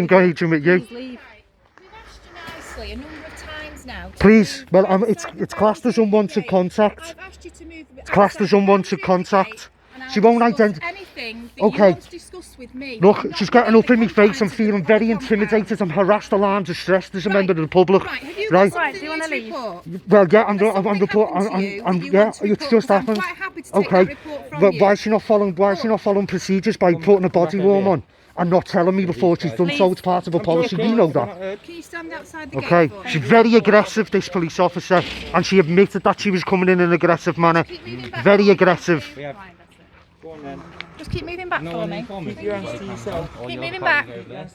engaging with you. Please leave. We've asked you nicely a number of times now. Please, well, it's classed as unwanted contact. I've asked you to move. It's classed as unwanted contact. She won't identify anything that Okay. you want to discuss with me. Look, Not she's getting up in my within the face. I'm confines of feeling the very compound. intimidated. I'm harassed, alarmed, distressed as a member of the public. Right, have you Right? got something Do you wanna here to leave? report? Well, yeah, Has something happened to you that you yeah, want to it's report? just Because I'm happened. quite happy to take Okay, that report from but you. why is she not following? Why is she not following procedures by putting a body warm on and not telling me before she's done so? It's part of her policy. You know that. Can you stand outside the Okay, gate for she's me? very aggressive, this police officer, and she admitted that she was coming in an aggressive manner. Keep moving back Very for me, aggressive. thank you. Yeah. Go on then. Just keep moving back for me. Keep your hands to yourself. Keep moving back. Over there.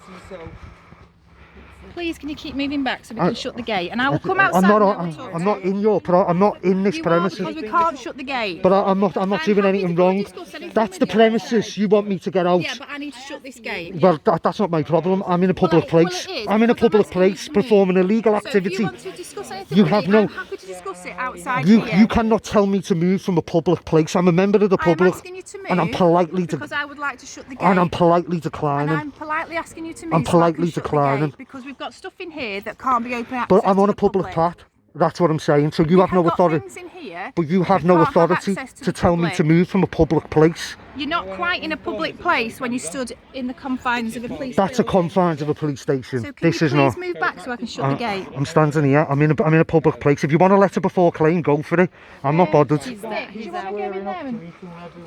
Please, can you keep moving back so we can shut the gate? And I will come outside. I'm not. and have a talk. I'm not in your. I'm not in this You are, premises. because we can't shut the gate. But I'm not. I'm not doing happy anything to wrong. discuss anything That's with the you. premises. You want me to get out? Yeah, but I need to shut this gate. Well, that's not my problem. I'm in a public Well, place. it is, I'm in a because I'm public asking you place to move. performing illegal So if activity. you want to discuss anything You with have me, no- I'm happy to discuss it outside You here. you cannot tell me to move from a public place. I'm a member of the I'm public, asking you to move and I'm politely because I would like to shut the gate. and I'm politely And declining. I'm politely asking you to move I'm so I can politely shut the declining. gate because we've got stuff in here that can't be open access But I'm to on the a public public. path. That's what I'm saying. So you have no got authority. things in here But you have that no can't have authority access to to the tell me public. to move from a public place. You're not quite in a public place when you stood in the confines of a police That's a building. confines of a police station. So can This you is please not. move back so I can shut the gate? I'm standing here. I'm in a public place. If you want a letter before claim, go for it. I'm not bothered. Do you want to go in there and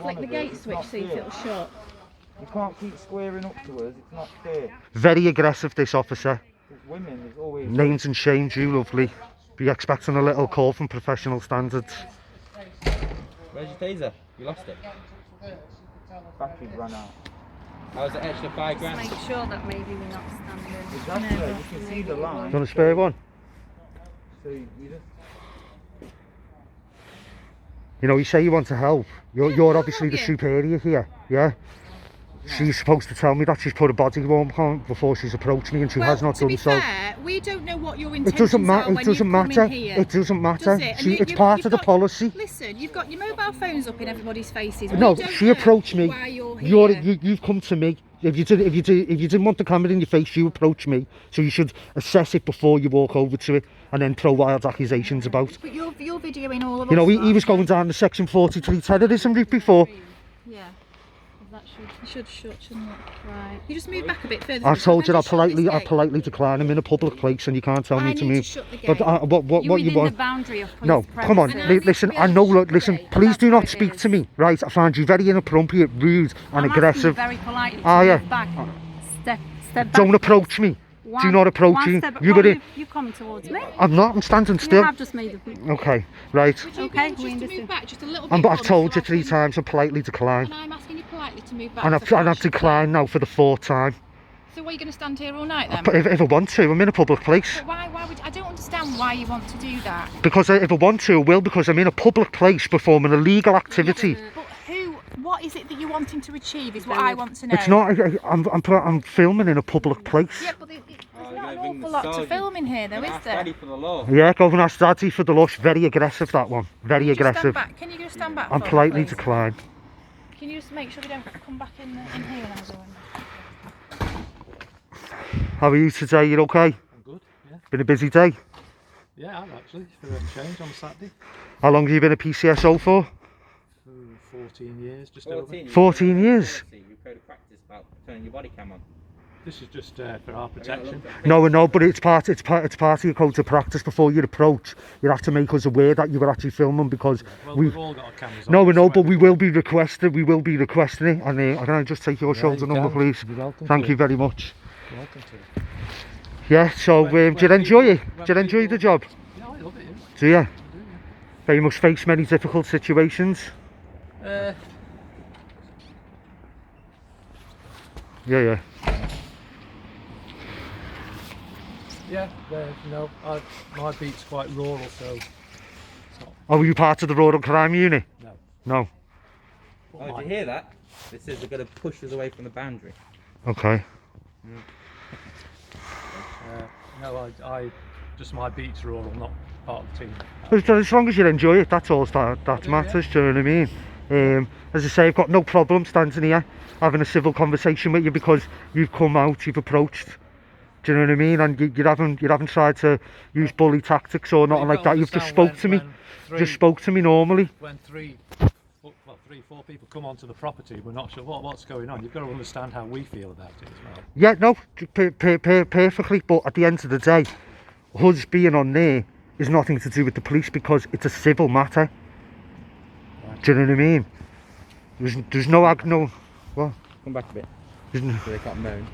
flick the gate switch, see if it'll shut? You can't keep squaring up to us, it's not fair. Very aggressive, this officer. Because women, there's always... Names and shames, you lovely. Be expecting a little call from professional standards. Where's your taser? You lost it. Battery ran out. How was the extra £5 Make sure that maybe we're not standing. Exactly, you can see the line. You want a spare one? So you just... You know, you say you want to help. You're obviously the superior here, yeah? She's supposed to tell me that she's put a body warm on before she's approached me, and she has not to done be so. fair, we don't know what your It intentions doesn't are matter. when It doesn't you come matter. in here. It doesn't matter. Does it? And It's part you've of the got- policy. Listen, you've got your mobile phones up in everybody's faces. No, We don't she know approached me. Why you're here. You've come to me. If you didn't want the camera in your face, you approached me. So you should assess it before you walk over to it, and then throw wild accusations about. But you're videoing all of You know, us. he was going down the section 43 terrorism route before. Yeah. That should shut, shouldn't it? Right. You just move back a bit further. I told you Can I just shut this gate? politely decline. I'm in a public place, and you can't tell I me need to move. shut the But gate. what You're you within want? the boundary of police No, come on. premises. And I need Listen, to be I able know. to shut the Listen, gate. please That's do what not it speak is. to me. Right? I find you very inappropriate, rude, and I'm aggressive. asking you very politely to Oh, yeah. move back. Step back. Don't approach me. One- Do not approach one me. step- You're well, gonna. you're coming towards me. I'm not. I'm standing You still. have just made a... Okay, right. Would you Okay, be able we just to understand. move back just a little bit? I've for me told so you I 3 can- times and politely decline. And I'm asking you politely to move back. And so I I've can't shut the declined now for the 4th time. gate. So, are you going to stand here all night then? But if I want to, I'm in a public place. But why would I don't understand why you want to do that. Because if I want to, I will, because I'm in a public place performing illegal activity. But what is it that you're wanting to achieve is what I want to know. It's not. I'm filming in a public place. Yeah, but there's not an awful lot to film in here though, is there? Ready for the law. Yeah, go and ask Daddy for the lush. Very aggressive, that one. Very Just stand aggressive. back. Can you just stand back? I'm for me, politely please? declined. Can you just make sure we don't come back in here when I'm going? How are you today? You okay? I'm good, yeah. Been a busy day. Yeah, I'm actually, for a change on Saturday. How long have you been a PCSO for? 14 years, just over. 14 years. You code of practice about turning your body cam on. This is just for our protection. No, but it's part of your code of practice. Before you approach, you have to make us aware that you were actually filming, because Well, we. we've all got our cameras on. No, we know, so but we everybody- will be requested. We will be requesting it. And can I just take your shoulder you number, can. please? You're welcome Thank to. you very much. You're welcome to. Yeah. So, do you enjoy it? Do you enjoy the job? Yeah, I love it, yeah. Do you? But you must face many difficult situations. Yeah. Yeah, no, my beat's quite rural, so it's not. Oh, were you part of the rural crime unit? No. No. Oh, did you hear that? It says they're going to push us away from the boundary. Okay. No, I just my beat's rural, not part of the team. As long as you enjoy it, that's all that matters. Do you know what I mean? As I say, I've got no problem standing here having a civil conversation with you, because you've come out, you've approached, Do you know what I mean? And you haven't tried to use bully tactics or nothing like that. You've just spoke to me. Just spoke to me normally. When three, 4 people come onto the property, we're not sure what's going on. You've got to understand how we feel about it as well. Yeah, no, perfectly. But at the end of the day, us being on there is nothing to do with the police because it's a civil matter. Right. Do you know what I mean? There's no well, Come back a bit. there's no, So they can't moan.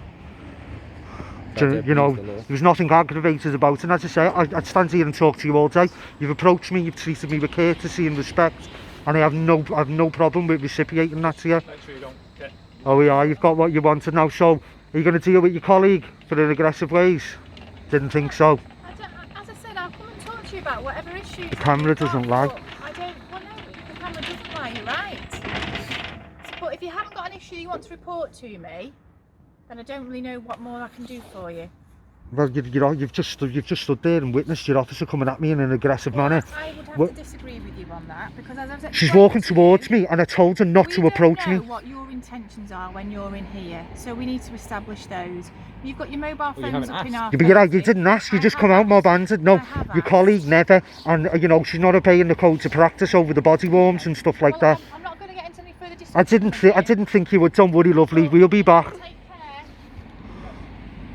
you know, there's nothing aggravated about it. And as I say, I'd stand here and talk to you all day. You've approached me, you've treated me with courtesy and respect, and I have no problem with reciprocating that to you. Make sure you don't get. Oh yeah, you've got what you wanted now. So, are you going to deal with your colleague for the aggressive ways? Didn't think so. As I said, I'll come and talk to you about whatever issues. The camera you've got, doesn't lie. but I don't. Well, no, the camera doesn't lie. You're right. But if you haven't got an issue you want to report to me, then I don't really know what more I can do for you. Well, you've just stood there and witnessed your officer coming at me in an aggressive manner. I would have What- to disagree with you on that because as I've She's explained walking to towards you, me, and I told her not to approach we me. don't know what your intentions are when you're in here, so we need to establish those. You've got your mobile you phones haven't up in our. Yeah, but you're right, you fencing. didn't ask, you I just have come out asked. mob answered. No, I have your asked. colleague never, and you know, she's not obeying the codes of practice over the body warms and stuff like Well, that. I'm not going to get into any further discussion. I didn't think you would. Don't worry, lovely, we'll be back.